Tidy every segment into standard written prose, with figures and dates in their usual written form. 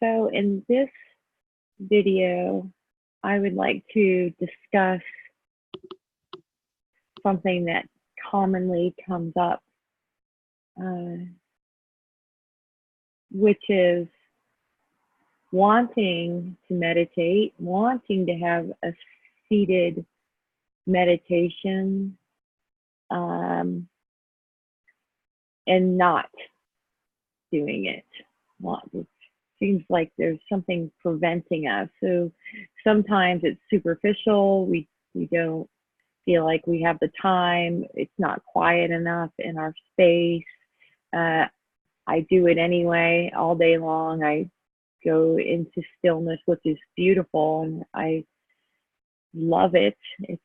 So in this video, I would like to discuss something that commonly comes up, which is wanting to meditate, wanting to have a seated meditation, and not doing it. It seems like there's something preventing us. So sometimes it's superficial. We don't feel like we have the time. It's not quiet enough in our space. I do it anyway all day long. I go into stillness, which is beautiful, and I love it. It's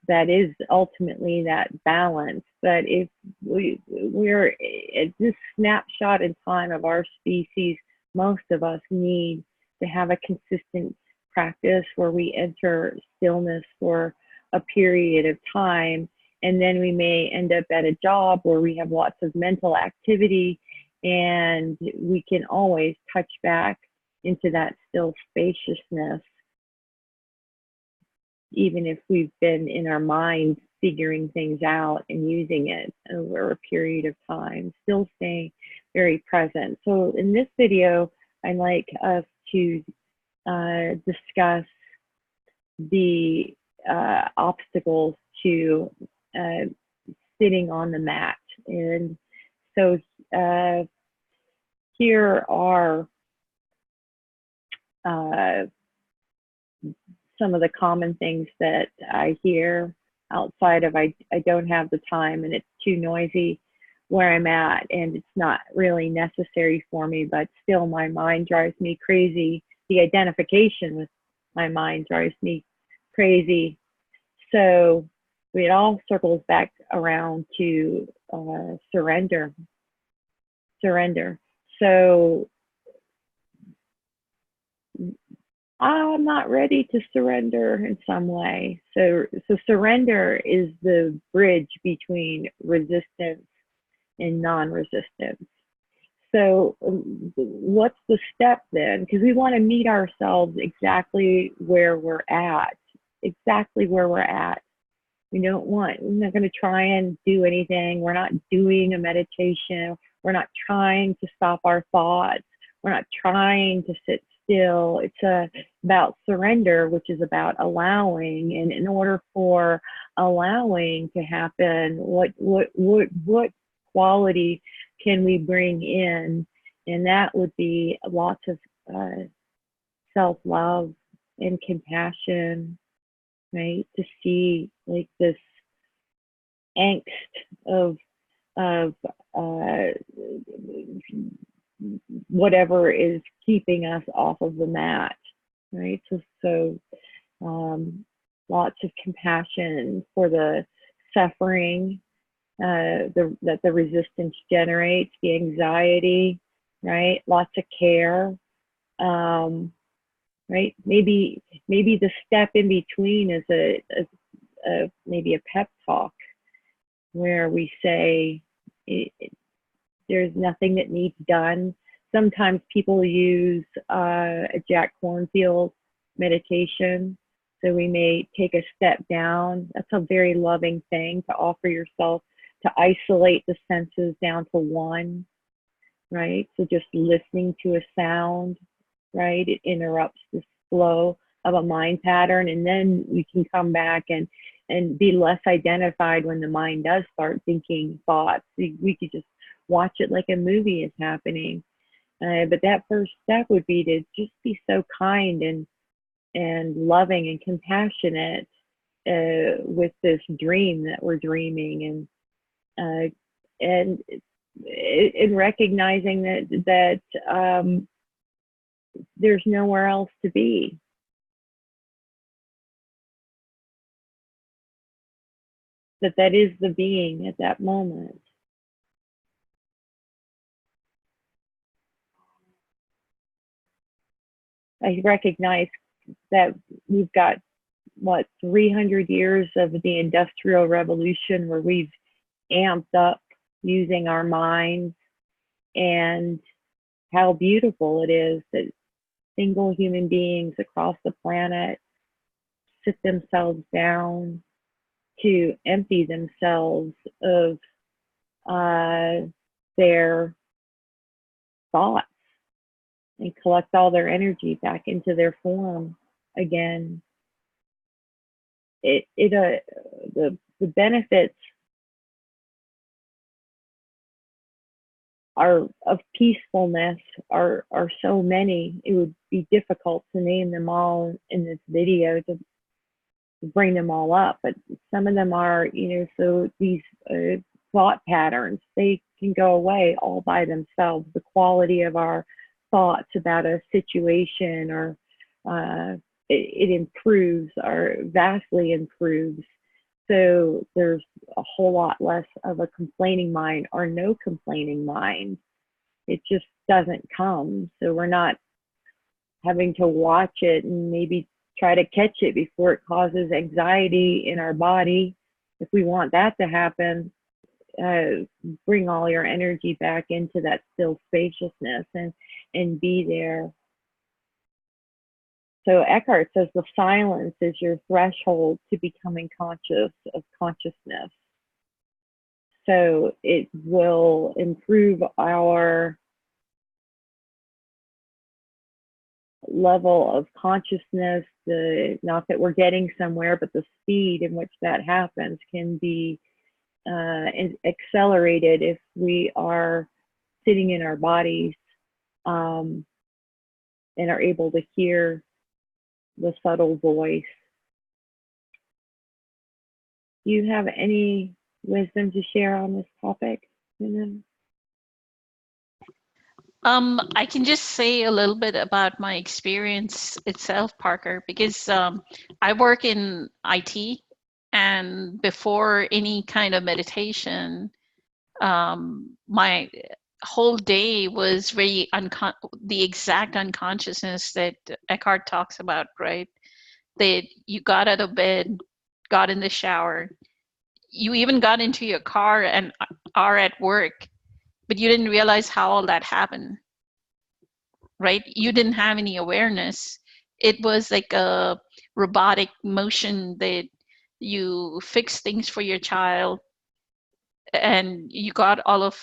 that is ultimately that balance. But if we're at this snapshot in time of our species, most of us need to have a consistent practice where we enter stillness for a period of time, and then we may end up at a job where we have lots of mental activity, and we can always touch back into that still spaciousness, even if we've been in our mind figuring things out and using it over a period of time, still staying very present. So in this video, I'd like us to discuss the obstacles to sitting on the mat. And so here are some of the common things that I hear outside of I don't have the time and it's too noisy where I'm at and it's not really necessary for me, but still my mind drives me crazy. The identification with my mind drives me crazy. So it all circles back around to surrender. So I'm not ready to surrender in some way. So surrender is the bridge between resistance and non-resistance. So what's the step then? Because we want to meet ourselves exactly where we're at. We don't want, we're not going to try and do anything. We're not doing a meditation. We're not trying to stop our thoughts. We're not trying to sit still. It's about surrender, which is about allowing. And in order for allowing to happen, what quality can we bring in? And that would be lots of self-love and compassion, right? To see like this angst of whatever is keeping us off of the mat, right? So lots of compassion for the suffering that the resistance generates, the anxiety, right? Lots of care, right? Maybe the step in between is maybe a pep talk where we say there's nothing that needs done. Sometimes people use a Jack Kornfield meditation. So we may take a step down. That's a very loving thing to offer yourself, to isolate the senses down to one, right? So just listening to a sound, right? It interrupts the flow of a mind pattern, and then we can come back and be less identified when the mind does start thinking thoughts. We could just watch it like a movie is happening. But that first step would be to just be so kind and loving and compassionate with this dream that we're dreaming, and in recognizing that there's nowhere else to be. That is the being at that moment. I recognize that we've got, 300 years of the Industrial Revolution where we've amped up using our minds, and how beautiful it is that single human beings across the planet sit themselves down to empty themselves of their thoughts and collect all their energy back into their form again. The benefits are of peacefulness are so many. It would be difficult to name them all in this video to bring them all up, but some of them are, so these thought patterns, they can go away all by themselves. The quality of our thoughts about a situation or it improves or vastly improves. So there's a whole lot less of a complaining mind or no complaining mind. It just doesn't come. So we're not having to watch it and maybe try to catch it before it causes anxiety in our body. If we want that to happen, bring all your energy back into that still spaciousness and be there. So Eckhart says the silence is your threshold to becoming conscious of consciousness. So it will improve our level of consciousness. Not that we're getting somewhere, but the speed in which that happens can be accelerated if we are sitting in our bodies and are able to hear the subtle voice. Do you have any wisdom to share on this topic? I can just say a little bit about my experience itself, Parker, because I work in IT, and before any kind of meditation, my whole day was very the exact unconsciousness that Eckhart talks about, right? That you got out of bed, got in the shower, you even got into your car and are at work, but you didn't realize how all that happened, right? You didn't have any awareness. It was like a robotic motion that you fix things for your child, and you got all of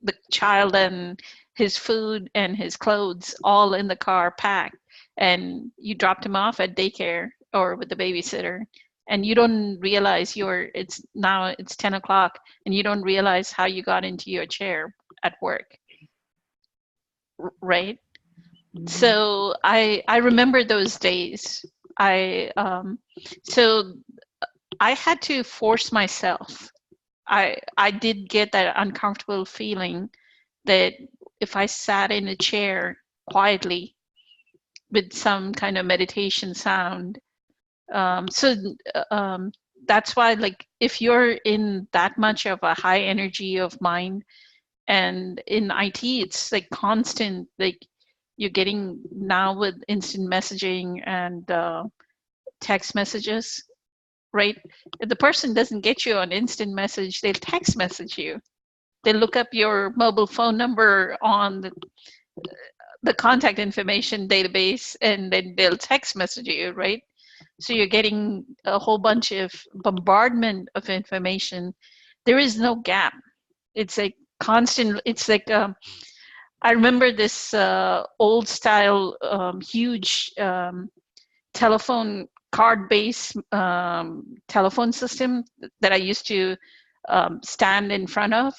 the child and his food and his clothes all in the car packed, and you dropped him off at daycare or with the babysitter, and you don't realize it's 10 o'clock and you don't realize how you got into your chair at work, right? Mm-hmm. So I remember those days. So I had to force myself. I did get that uncomfortable feeling that if I sat in a chair quietly with some kind of meditation sound, that's why, like, if you're in that much of a high energy of mind, and in IT, it's like constant, like you're getting now with instant messaging and text messages, right? If the person doesn't get you on instant message, they'll text message you. They look up your mobile phone number on the contact information database, and then they'll text message you, right? So you're getting a whole bunch of bombardment of information. There is no gap. It's like constant. It's like I remember this old style, huge telephone card-based telephone system that I used to stand in front of,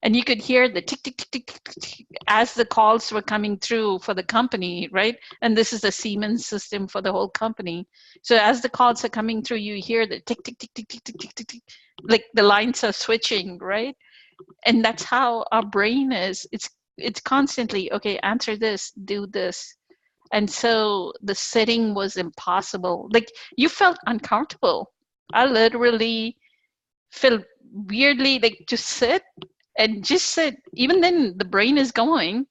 and you could hear the tick, tick, tick, tick, tick, tick as the calls were coming through for the company, right? And this is a Siemens system for the whole company. So as the calls are coming through, you hear the tick, tick, tick, tick, tick, tick, tick, tick, tick, like the lines are switching, right? And that's how our brain is. It's constantly, okay, answer this, do this. And so the sitting was impossible. Like, you felt uncomfortable. I literally felt weirdly like just sit and just sit. Even then the brain is going,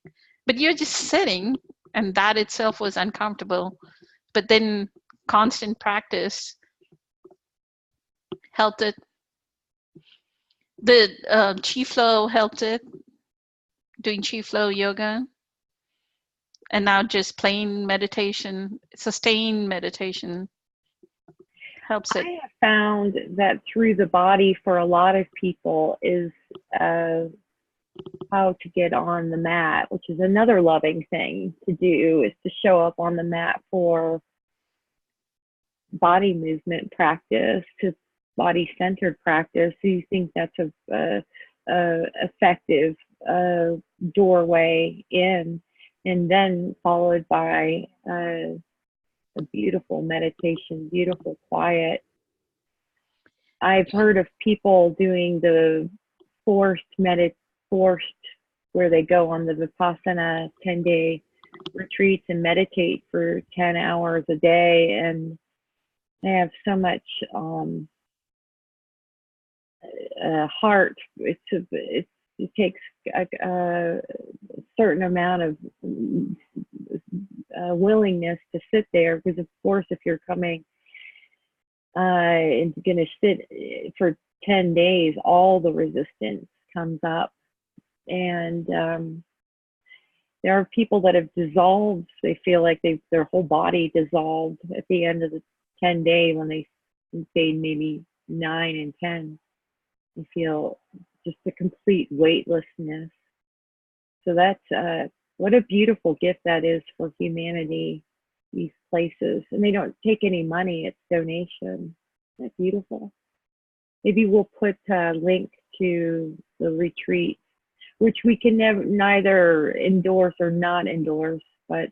but you're just sitting, and that itself was uncomfortable. But then constant practice helped it. The Chi Flow helped it, doing Chi Flow yoga. And now just plain meditation, sustained meditation helps it. I have found that through the body for a lot of people is how to get on the mat, which is another loving thing to do, is to show up on the mat for body movement practice, to body centered practice. So you think that's a effective doorway in, and then followed by a beautiful meditation, beautiful quiet. I've heard of people doing the forced where they go on the Vipassana 10-day retreats and meditate for 10 hours a day, and they have so much heart. It takes a certain amount of willingness to sit there, because of course if you're coming and going to sit for 10 days, all the resistance comes up. And there are people that have dissolved. They feel like their whole body dissolved at the end of the 10 day when they stayed maybe 9 and 10. They feel just a complete weightlessness. So that's what a beautiful gift that is for humanity, these places. And they don't take any money, it's donation. Isn't that beautiful? Maybe we'll put a link to the retreat, which we can neither endorse or not endorse, but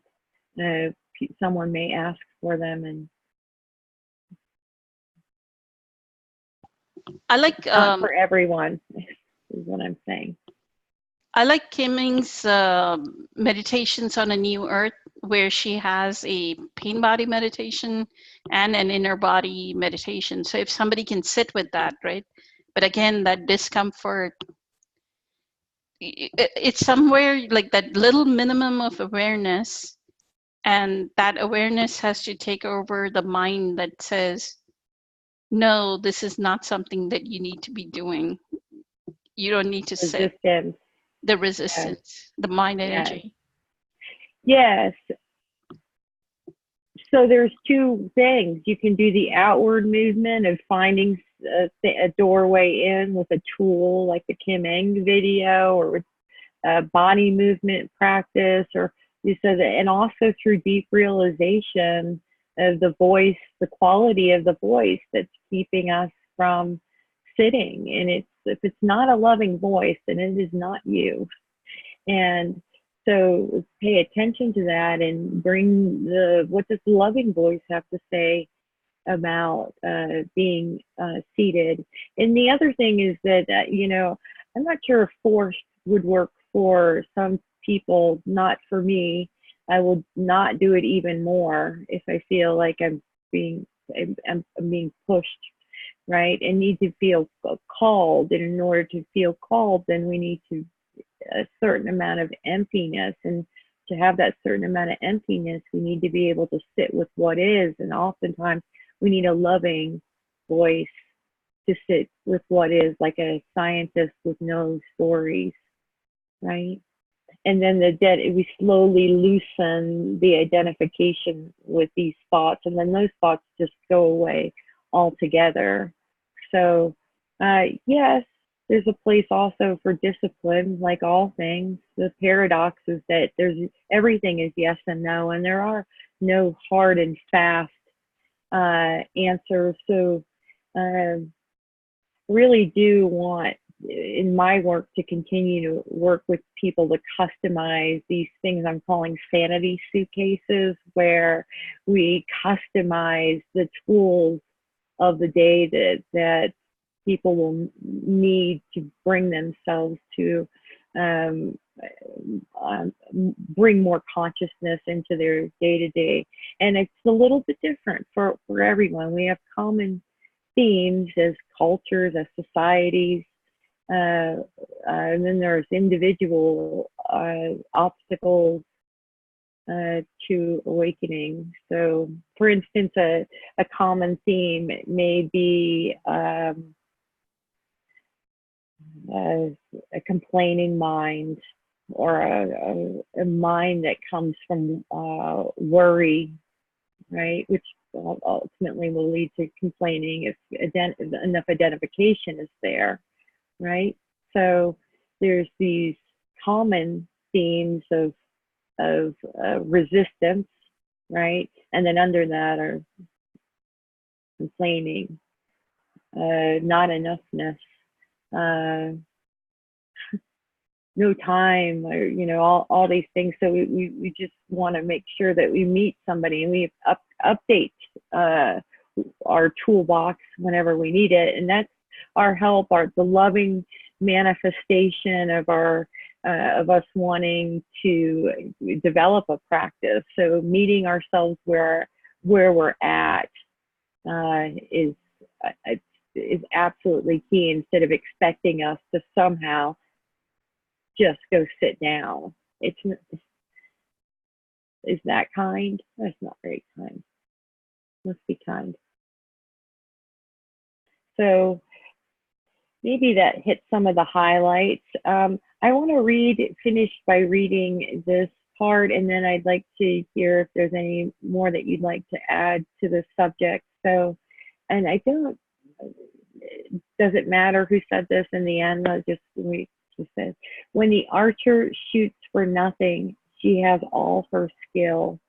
someone may ask for them. And I like not for everyone, is what I'm saying. I like Kimming's meditations on a new earth, where she has a pain body meditation and an inner body meditation. So if somebody can sit with that, right? But again, that discomfort, it's somewhere like that little minimum of awareness, and that awareness has to take over the mind that says, no, this is not something that you need to be doing. You don't need to sit. Resistance. The resistance, the mind energy. Yes. So there's two things. You can do the outward movement of finding a doorway in with a tool like the Kim Eng video, or with body movement practice, or you said, and also through deep realization of the voice, the quality of the voice that's keeping us from sitting. And if it's not a loving voice, then it is not you. And so pay attention to that and bring what does the loving voice have to say about being seated. And the other thing is that, I'm not sure if forced would work for some people, not for me. I would not do it even more if I feel like I'm being pushed, right? And need to feel called. And in order to feel called, then we need a certain amount of emptiness. And to have that certain amount of emptiness, we need to be able to sit with what is. And oftentimes we need a loving voice to sit with what is, like a scientist with no stories, right? And then we slowly loosen the identification with these thoughts, and then those thoughts just go away altogether. So yes, there's a place also for discipline, like all things. The paradox is that everything is yes and no, and there are no hard and fast answers. So really do want in my work to continue to work with people to customize these things I'm calling sanity suitcases, where we customize the tools of the day that people will need to bring themselves to bring more consciousness into their day-to-day. And it's a little bit different for everyone. We have common themes as cultures, as societies, and then there's individual obstacles to awakening. So, for instance, a common theme may be a complaining mind, or a mind that comes from worry, right? Which ultimately will lead to complaining if enough identification is there, right? So there's these common themes of resistance, right? And then under that are complaining, not enoughness, uh, no time, or all these things. So we just want to make sure that we meet somebody and we update our toolbox whenever we need it, and that's our help, the loving manifestation of of us wanting to develop a practice. So meeting ourselves where we're at is absolutely key, instead of expecting us to somehow just go sit down. Is that kind? That's not very kind. Let's be kind. So maybe that hits some of the highlights. I want to finish by reading this part, and then I'd like to hear if there's any more that you'd like to add to the subject. So, and I don't, does it matter who said this in the end? We just said, when the archer shoots for nothing, she has all her skill.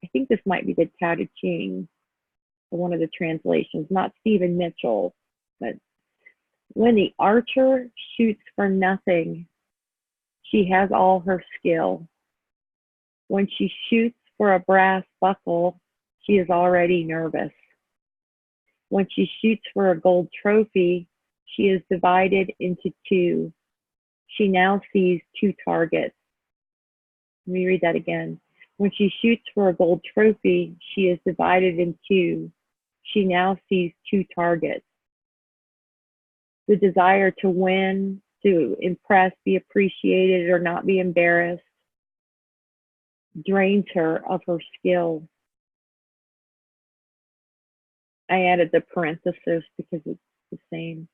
I think this might be the Tao Te Ching, one of the translations, not Stephen Mitchell, but when the archer shoots for nothing, she has all her skill. When she shoots for a brass buckle, she is already nervous. When she shoots for a gold trophy, she is divided into two. She now sees two targets. Let me read that again. When she shoots for a gold trophy, she is divided in two. She now sees two targets. The desire to win, to impress, be appreciated, or not be embarrassed drains her of her skill. I added the parenthesis because it's the same.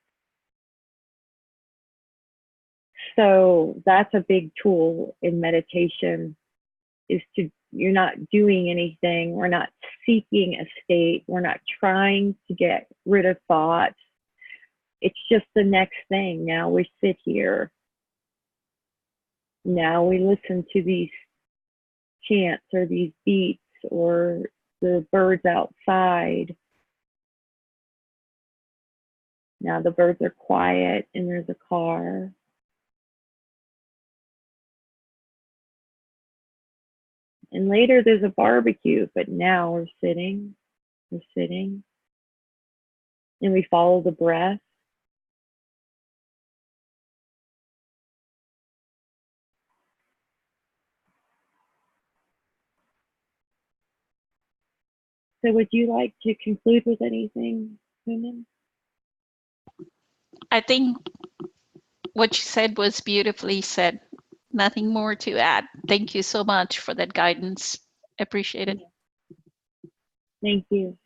So that's a big tool in meditation, is you're not doing anything. We're not seeking a state. We're not trying to get rid of thoughts. It's just the next thing. Now we sit here. Now we listen to these chants or these beats or the birds outside. Now the birds are quiet and there's a car. And later there's a barbecue, but now we're sitting, and we follow the breath. So would you like to conclude with anything, Human? I think what you said was beautifully said. Nothing more to add. Thank you so much for that guidance. Appreciate it. Thank you.